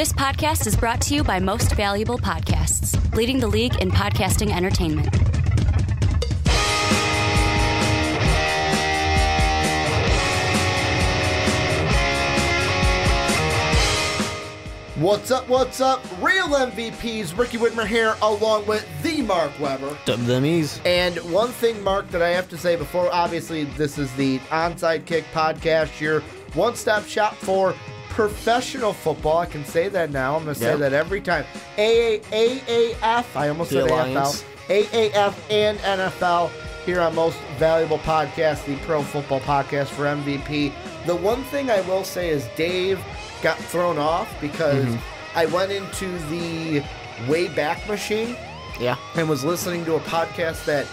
This podcast is brought to you by Most Valuable Podcasts, leading the league in podcasting entertainment. What's up, Real MVPs, Ricky Widmer here, along with the Mark Weber. WMEs. And one thing, Mark, that I have to say before, obviously, this is the Onside Kick podcast, your one-stop shop for professional football. I can say that now. I'm going to say that every time. AAF, I almost said AFL. AAF and NFL here on Most Valuable Podcast, the pro football podcast for MVP. The one thing I will say is Dave got thrown off because I went into the Wayback Machine and was listening to a podcast that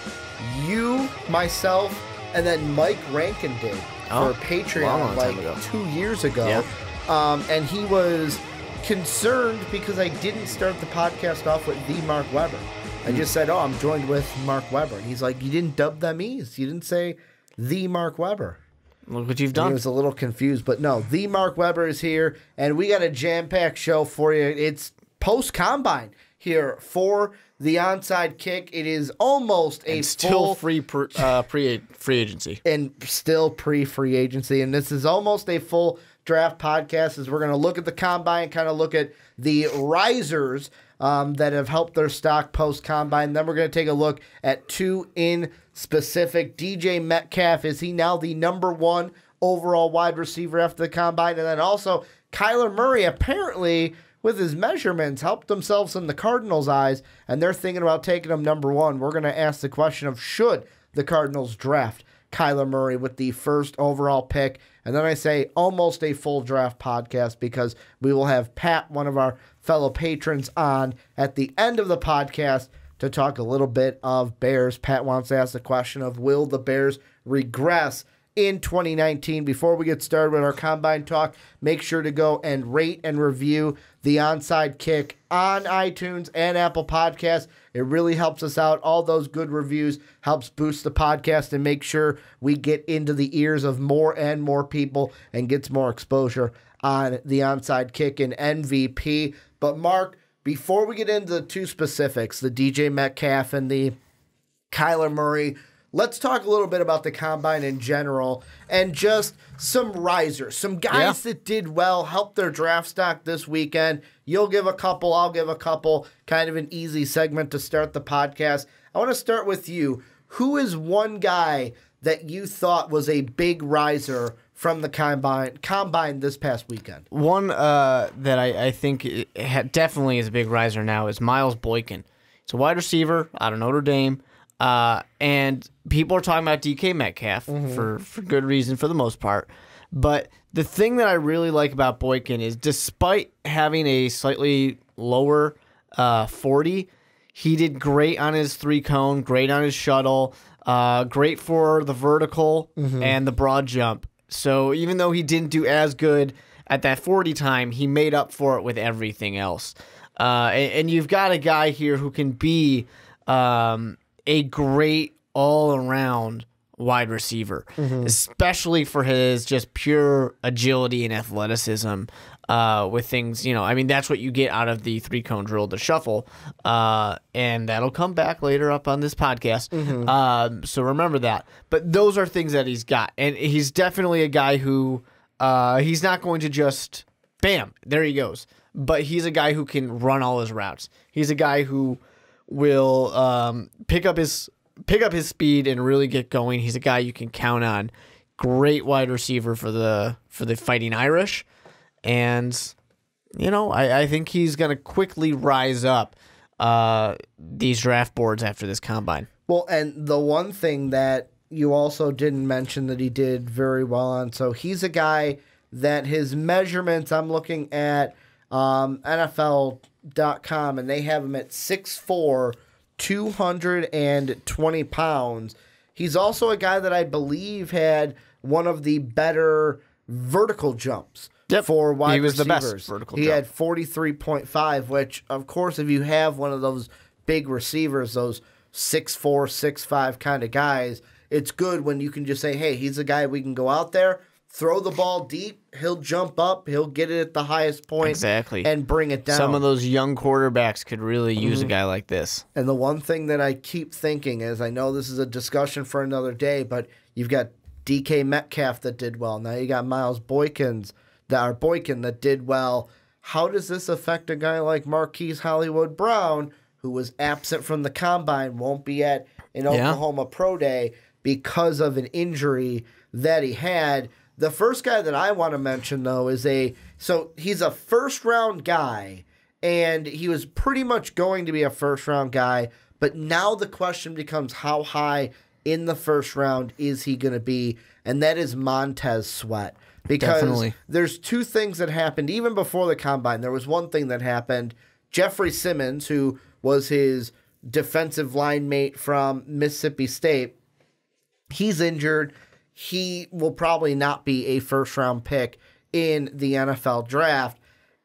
you, myself, and then Mike Rankin did for Patreon like 2 years ago. And he was concerned because I didn't start the podcast off with the Mark Weber. I just said, I'm joined with Mark Weber. And he's like, you didn't dub them E's. You didn't say the Mark Weber. Look what you've done. He was a little confused, but no, the Mark Weber is here, and we got a jam-packed show for you. It's post-combine here for the Onside Kick. It is almost a still free agency. And still pre-free agency, and this is almost a full draft podcast as we're going to look at the combine, kind of look at the risers that have helped their stock post-combine. Then we're going to take a look at two in specific. DJ Metcalf, is he now the number one overall wide receiver after the combine? And then also Kyler Murray, apparently with his measurements, helped themselves in the Cardinals' eyes, and they're thinking about taking him number one. We're going to ask the question of should the Cardinals draft Kyler Murray with the first overall pick. And then I say almost a full draft podcast because we will have Pat, one of our fellow patrons, on at the end of the podcast to talk a little bit of Bears. Pat wants to ask the question of will the Bears regress in 2019? Before we get started with our combine talk, make sure to go and rate and review the Onside Kick on iTunes and Apple Podcasts. It really helps us out. All those good reviews helps boost the podcast and make sure we get into the ears of more and more people and gets more exposure on the Onside Kick and MVP. But Mark, before we get into the two specifics, the DJ Metcalf and the Kyler Murray, let's talk a little bit about the combine in general and just some risers, some guys that did well, helped their draft stock this weekend. You'll give a couple, I'll give a couple, kind of an easy segment to start the podcast. I want to start with you. Who is one guy that you thought was a big riser from the combine this past weekend? One that I think definitely is a big riser now is Miles Boykin. It's a wide receiver out of Notre Dame. And people are talking about DK Metcalf for good reason for the most part. But the thing that I really like about Boykin is despite having a slightly lower 40, he did great on his 3-cone, great on his shuttle, great for the vertical and the broad jump. So even though he didn't do as good at that 40 time, he made up for it with everything else. And you've got a guy here who can be a great all-around wide receiver, especially for his just pure agility and athleticism with things, that's what you get out of the 3-cone drill, the shuffle, and that'll come back later up on this podcast, so remember that. But those are things that he's got, and he's definitely a guy who he's not going to just, bam, there he goes, but he's a guy who can run all his routes. He's a guy who will pick up his speed and really get going. He's a guy you can count on. Great wide receiver for the Fighting Irish, and I think he's going to quickly rise up these draft boards after this combine. Well, and the one thing that you also didn't mention that he did very well on, so he's a guy that his measurements, I'm looking at NFL.com, and they have him at 6'4", 220 pounds. He's also a guy that I believe had one of the better vertical jumps for wide receivers. He was the best vertical jump. He had 43.5, which, of course, if you have one of those big receivers, those 6'4", 6'5" kind of guys, it's good when you can just say, hey, he's a guy we can go out there, throw the ball deep, he'll jump up, he'll get it at the highest point exactly, and bring it down. Some of those young quarterbacks could really use a guy like this. And the one thing that I keep thinking is, I know this is a discussion for another day, but you've got DK Metcalf that did well. Now you got Miles Boykin that did well. How does this affect a guy like Marquise Hollywood Brown, who was absent from the combine, won't be at an Oklahoma Pro Day because of an injury that he had? The first guy that I want to mention, though, is he's a first-round guy, and he was pretty much going to be a first-round guy, but now the question becomes how high in the first round is he going to be, and that is Montez Sweat. Because there's two things that happened even before the combine. There was one thing that happened. Jeffrey Simmons, who was his defensive line mate from Mississippi State, he's injured. He will probably not be a first-round pick in the NFL draft.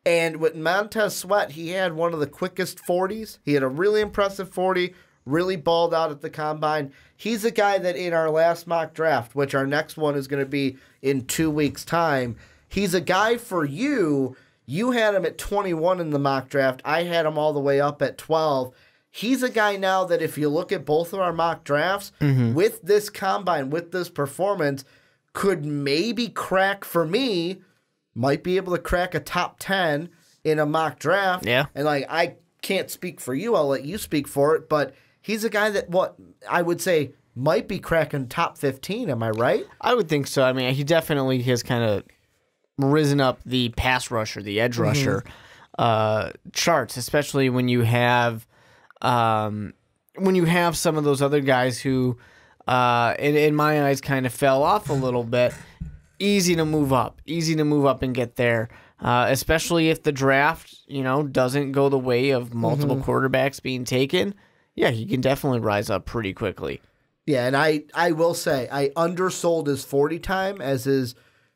And with Montez Sweat, he had one of the quickest 40s. He had a really impressive 40, really balled out at the combine. He's a guy that in our last mock draft, which our next one is going to be in 2 weeks' time, he's a guy for you. You had him at 21 in the mock draft. I had him all the way up at 12. He's a guy now that if you look at both of our mock drafts, with this combine, with this performance, could maybe crack, for me, might be able to crack a top 10 in a mock draft. Yeah. And I can't speak for you. I'll let you speak for it. But he's a guy that, I would say might be cracking top 15. Am I right? I would think so. I mean, he definitely has kind of risen up the pass rusher, the edge rusher charts, especially when you have some of those other guys who, in my eyes, kind of fell off a little bit. Easy to move up and get there, especially if the draft, doesn't go the way of multiple quarterbacks being taken. Yeah, he can definitely rise up pretty quickly. Yeah, and I will say, I undersold his 40 time, as his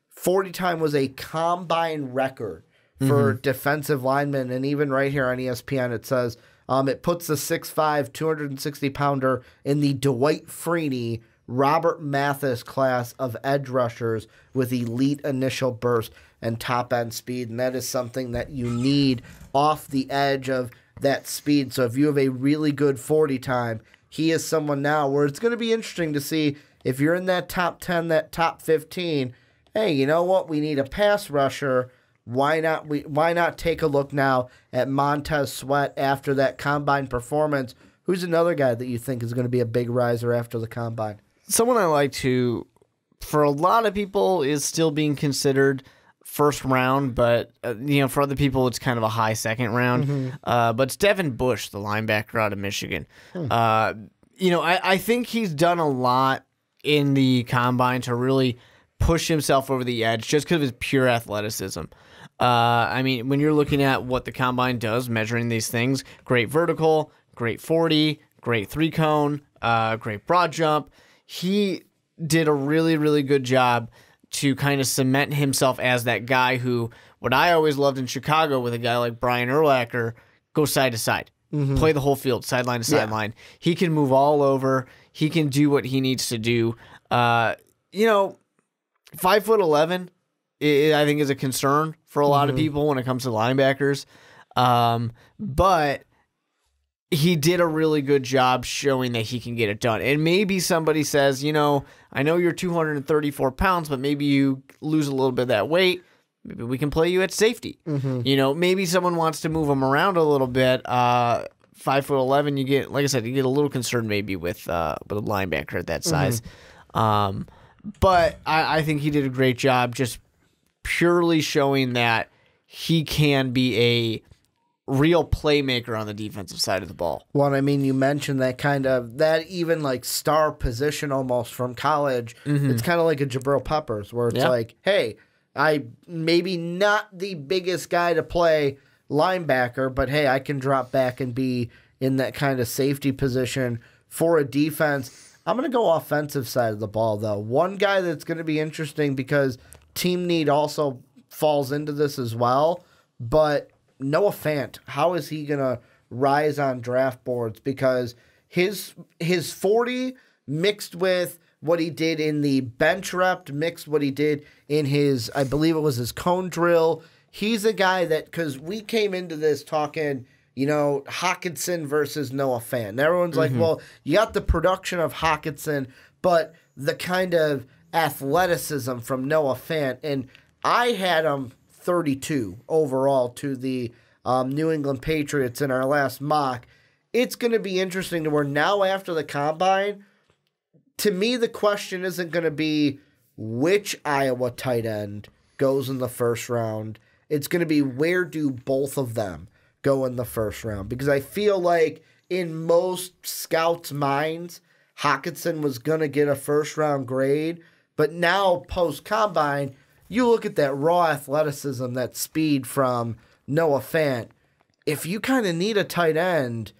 40 time was a combine record for defensive linemen. And even right here on ESPN, it says it puts the 6'5", 260-pounder in the Dwight Freeney, Robert Mathis class of edge rushers with elite initial burst and top-end speed. And that is something that you need off the edge of that speed. So if you have a really good 40 time, he is someone now where it's going to be interesting to see if you're in that top 10, that top 15. Hey, you know what? We need a pass rusher. Why not take a look now at Montez Sweat after that combine performance? Who's another guy that you think is going to be a big riser after the combine? Someone I like to, for a lot of people, is still being considered first round, but for other people, it's kind of a high second round. But Stefan Busch, the linebacker out of Michigan. I think he's done a lot in the combine to really push himself over the edge just because of his pure athleticism. When you're looking at what the combine does, measuring these things, great vertical, great 40, great 3-cone, great broad jump. He did a really, really good job to kind of cement himself as that guy who, what I always loved in Chicago with a guy like Brian Urlacher, go side to side, play the whole field, sideline to sideline. He can move all over. He can do what he needs to do. 5'11", I think is a concern for a lot of people when it comes to linebackers. But he did a really good job showing that he can get it done. And maybe somebody says, I know you're 234 pounds, but maybe you lose a little bit of that weight. Maybe we can play you at safety. Maybe someone wants to move him around a little bit. 5'11", you get, like I said, you get a little concerned maybe with a linebacker at that size. But I think he did a great job just purely showing that he can be a real playmaker on the defensive side of the ball. Well, you mentioned that even like star position almost from college. It's kind of like a Jabril Peppers where it's like, hey, I maybe not the biggest guy to play linebacker, but hey, I can drop back and be in that kind of safety position for a defense. I'm going to go offensive side of the ball, though. One guy that's going to be interesting because team need also falls into this as well, but Noah Fant, how is he going to rise on draft boards? Because his 40 mixed with what he did in the bench rep, mixed what he did in his, I believe it was his cone drill. He's a guy that, because we came into this talking, Hockenson versus Noah Fant. And everyone's like, well, you got the production of Hockenson, but the kind of athleticism from Noah Fant. And I had him 32 overall to the New England Patriots in our last mock. It's going to be interesting to where now after the combine, to me, the question isn't going to be which Iowa tight end goes in the first round. It's going to be where do both of them go in the first round. Because I feel like in most scouts' minds, Hockenson was going to get a first-round grade. But now, post-combine, you look at that raw athleticism, that speed from Noah Fant. If you kind of need a tight end,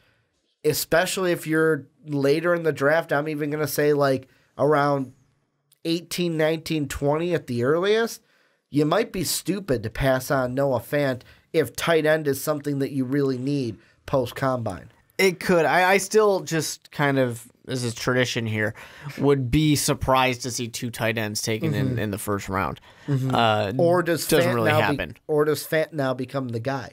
especially if you're later in the draft, I'm even going to say like around 18, 19, 20 at the earliest, you might be stupid to pass on Noah Fant if tight end is something that you really need post-combine. It could. I still just kind of, as a tradition here, would be surprised to see two tight ends taken in the first round. Or does doesn't Fant really now happen. Or does Fant now become the guy?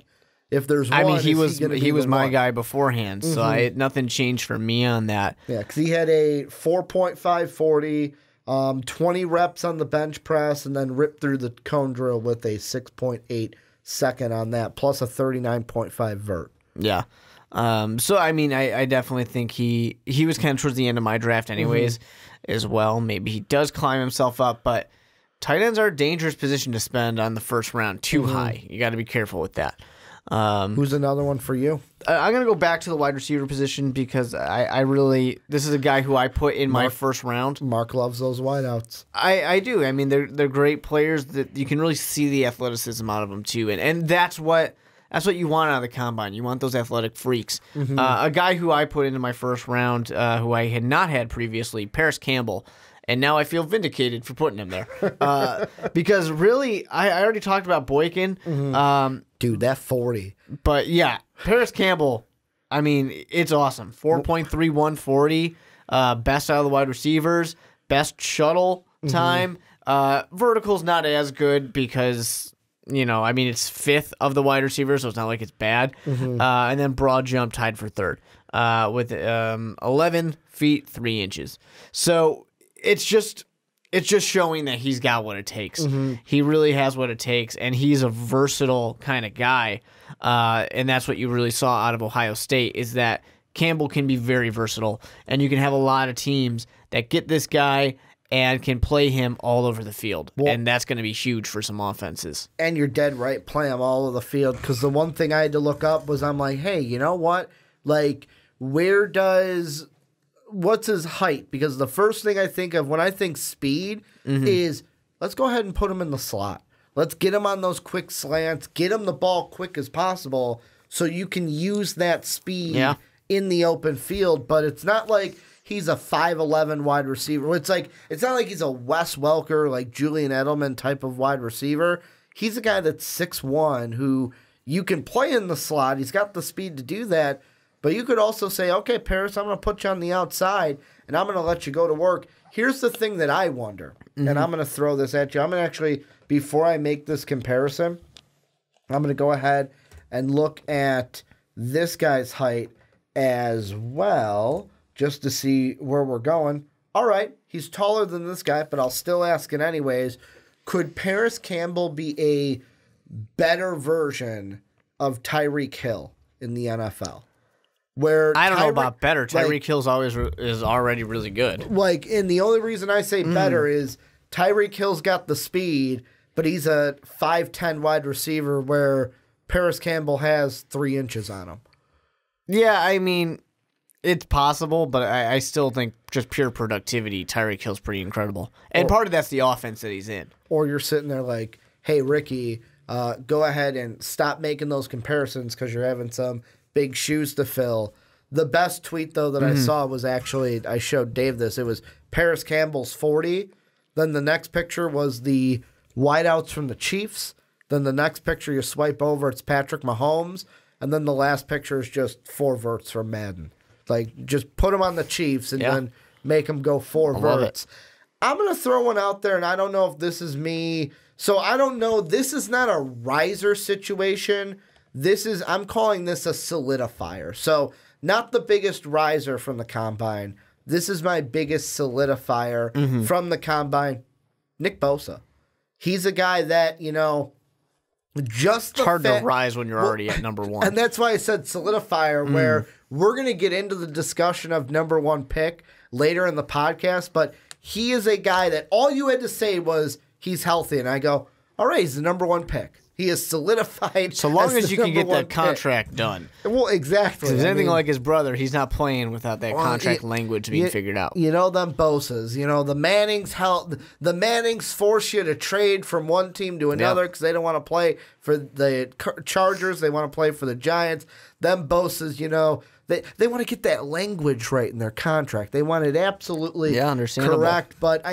If there's one, I mean, he was my one? guy beforehand, so nothing changed for me on that. Yeah, because he had a 4.5 40, 20 reps on the bench press, and then ripped through the cone drill with a 6.8 second on that, plus a 39.5 vert. Yeah. So, I mean, I definitely think he was kind of towards the end of my draft anyways as well. Maybe he does climb himself up, but tight ends are a dangerous position to spend on the first round too high. You got to be careful with that. Who's another one for you? I'm going to go back to the wide receiver position because I really, this is a guy who I put in my first round. Mark loves those wideouts. I do. I mean, they're great players that you can really see the athleticism out of them too. And that's what you want out of the combine. You want those athletic freaks. A guy who I put into my first round, who I had not had previously, Paris Campbell. And now I feel vindicated for putting him there. Because really, I already talked about Boykin. Dude, that 40. But yeah, Paris Campbell, I mean, it's awesome. 4.31 40. Best out of the wide receivers. Best shuttle time. Vertical's not as good because, I mean, it's fifth of the wide receivers, so it's not like it's bad. And then broad jump tied for third with 11 feet 3 inches. So it's just showing that he's got what it takes. He really has what it takes, and he's a versatile kind of guy. And that's what you really saw out of Ohio State is that Campbell can be very versatile, and you can have a lot of teams that get this guy and can play him all over the field. And that's going to be huge for some offenses. And you're dead right, play him all over the field, because the one thing I had to look up was I'm like, hey, you know what? Like, what's his height? Because the first thing I think of when I think speed is let's go ahead and put him in the slot. Let's get him on those quick slants, get him the ball quick as possible so you can use that speed in the open field. But it's not like he's a 5'11 wide receiver. It's not like he's a Wes Welker, like Julian Edelman type of wide receiver. He's a guy that's 6'1", who you can play in the slot. He's got the speed to do that. But you could also say, okay, Paris, I'm going to put you on the outside, and I'm going to let you go to work. Here's the thing that I wonder, and I'm going to throw this at you. I'm going to actually, before I make this comparison, I'm going to go ahead and look at this guy's height as well, just to see where we're going. All right, he's taller than this guy, but I'll still ask it anyways. Could Paris Campbell be a better version of Tyreek Hill in the NFL? Where I don't know about better. Tyreek Hill's is already really good. And the only reason I say better is Tyreek Hill's got the speed, but he's a 5'10 wide receiver where Paris Campbell has 3 inches on him. Yeah, I mean, it's possible, but I still think just pure productivity, Tyreek Hill's pretty incredible. And part of that's the offense that he's in. Or you're sitting there like, hey, Ricky, go ahead and stop making those comparisons because you're having some big shoes to fill. The best tweet, though, that I saw was actually, I showed Dave this. It was Paris Campbell's 40. Then the next picture was the wideouts from the Chiefs. Then the next picture you swipe over, it's Patrick Mahomes. And then the last picture is just 4 verts from Madden. Like, just put them on the Chiefs and then make him go 4 love verts. I'm going to throw one out there, and I don't know if this is me. So I don't know. This is not a riser situation. I'm calling this a solidifier. So not the biggest riser from the combine. This is my biggest solidifier from the combine. Nick Bosa. He's a guy that, just It's hard to rise when you're already at number 1. And that's why I said solidifier, where we're going to get into the discussion of number 1 pick later in the podcast, but he is a guy that all you had to say was he's healthy, and I go, all right, he's the number 1 pick. He is solidified. So long as you can get that contract done. Well, exactly. If anything like his brother, he's not playing without that contract language being figured out. Them Bosas. The Mannings force you to trade from one team to another because they don't want to play for the Chargers. They want to play for the Giants. Them Bosas, they want to get that language right in their contract. They want it absolutely correct. But,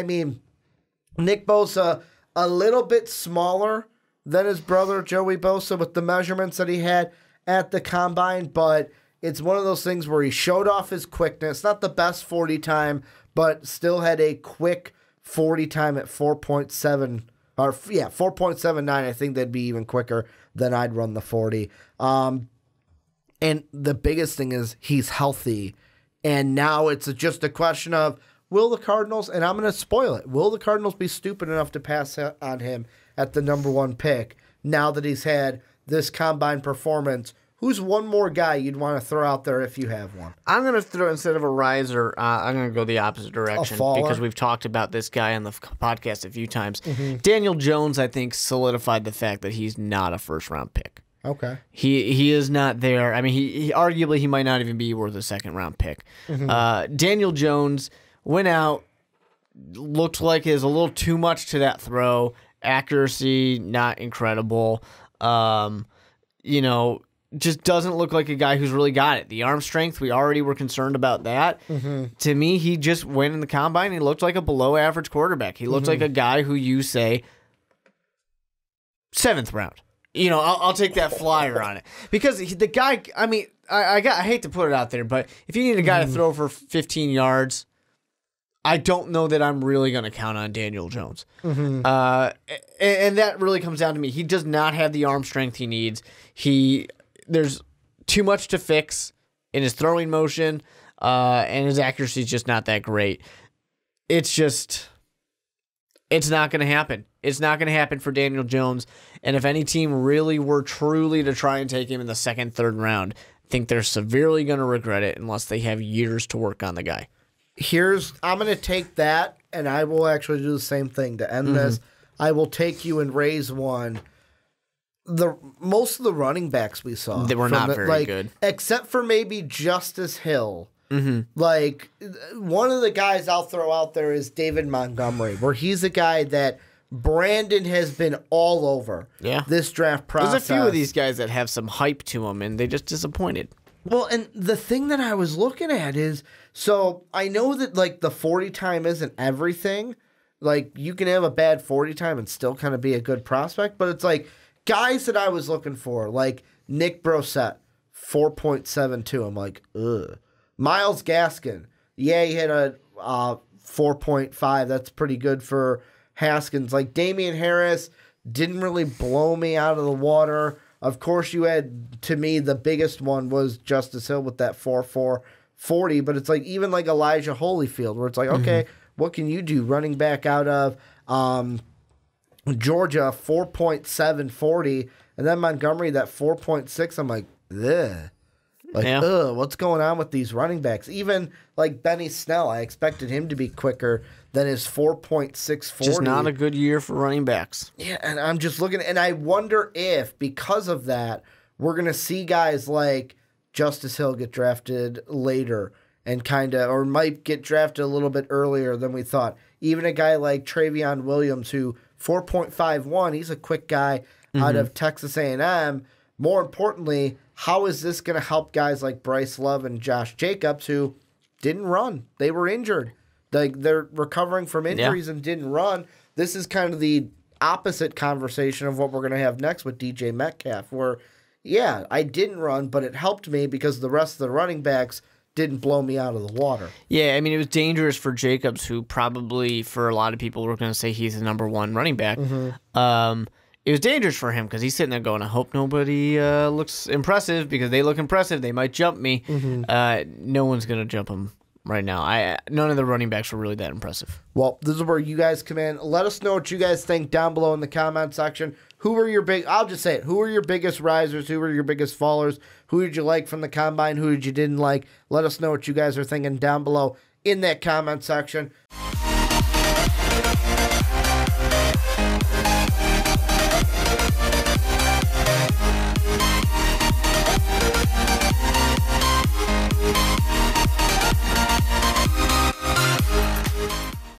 Nick Bosa, a little bit smaller than his brother Joey Bosa with the measurements that he had at the combine, but it's one of those things where he showed off his quickness. Not the best 40 time, but still had a quick 40 time at 4.7 or 4.79. I think that'd be even quicker than I'd run the 40. And the biggest thing is he's healthy, and now it's just a question of will the Cardinals, and I'm going to spoil it, will the Cardinals be stupid enough to pass on him at the number 1 pick now that he's had this combine performance? Who's one more guy you'd want to throw out there if you have one? I'm going to throw, instead of a riser, I'm going to go the opposite direction because we've talked about this guy on the podcast a few times. Daniel Jones, I think, solidified the fact that he's not a first-round pick. Okay. He is not there. He arguably he might not even be worth a second-round pick. Daniel Jones went out, looked like it was a little too much to that throw. Accuracy, not incredible. Just doesn't look like a guy who's really got it. The arm strength, we already were concerned about that. To me, he just went in the combine and he looked like a below-average quarterback. He looked like a guy who you say, 7th round. I'll take that flyer on it. Because the guy, I hate to put it out there, but if you need a guy to throw for 15 yards, I don't know that I'm really going to count on Daniel Jones. And that really comes down to me. He does not have the arm strength he needs. There's too much to fix in his throwing motion, and his accuracy is just not that great. It's not going to happen. It's not going to happen for Daniel Jones. And if any team really were truly to try and take him in the 2nd, 3rd round, I think they're severely going to regret it unless they have years to work on the guy. I'm going to take that, and I will actually do the same thing to end this. I will take you and raise one. Most of the running backs we saw, they were not very good, except for maybe Justice Hill. One of the guys I'll throw out there is David Montgomery, where he's a guy that Brandon has been all over this draft process. There's a few of these guys that have some hype to them, and they just disappointed. Well, and the thing that I was looking at is, so I know that the 40 time isn't everything. You can have a bad 40 time and still kind of be a good prospect, but it's guys that I was looking for, Nick Brossette, 4.72. I'm like, ugh. Myles Gaskin, he had a 4.5. That's pretty good for Haskins. Damian Harris didn't really blow me out of the water. Of course, you had, to me, the biggest one was Justice Hill with that 4.40, but it's even Elijah Holyfield, where it's okay, what can you do? Running back out of Georgia, 4.740, and then Montgomery, that 4.6. I'm like, ugh. What's going on with these running backs? Even Benny Snell, I expected him to be quicker than his 4.640. Just not a good year for running backs. Yeah, and I'm just looking, and I wonder if, because of that, we're going to see guys like Justice Hill get drafted later and or might get drafted a little bit earlier than we thought. Even a guy like Travion Williams, who 4.51, he's a quick guy out of Texas A&M. More importantly, how is this going to help guys like Bryce Love and Josh Jacobs, who didn't run? They were injured. They're recovering from injuries and didn't run. This is kind of the opposite conversation of what we're going to have next with DJ Metcalf, where, I didn't run, but it helped me because the rest of the running backs didn't blow me out of the water. Yeah, I mean, it was dangerous for Jacobs, who probably, for a lot of people, were going to say he's the number one running back. It was dangerous for him because he's sitting there going, I hope nobody looks impressive, because they look impressive. They might jump me. No one's going to jump him right now. None of the running backs were really that impressive. Well, this is where you guys come in. Let us know what you guys think down below in the comment section. Who were your I'll just say it. Who were your biggest risers? Who were your biggest fallers? Who did you like from the combine? Who did you didn't like? Let us know what you guys are thinking down below in that comment section.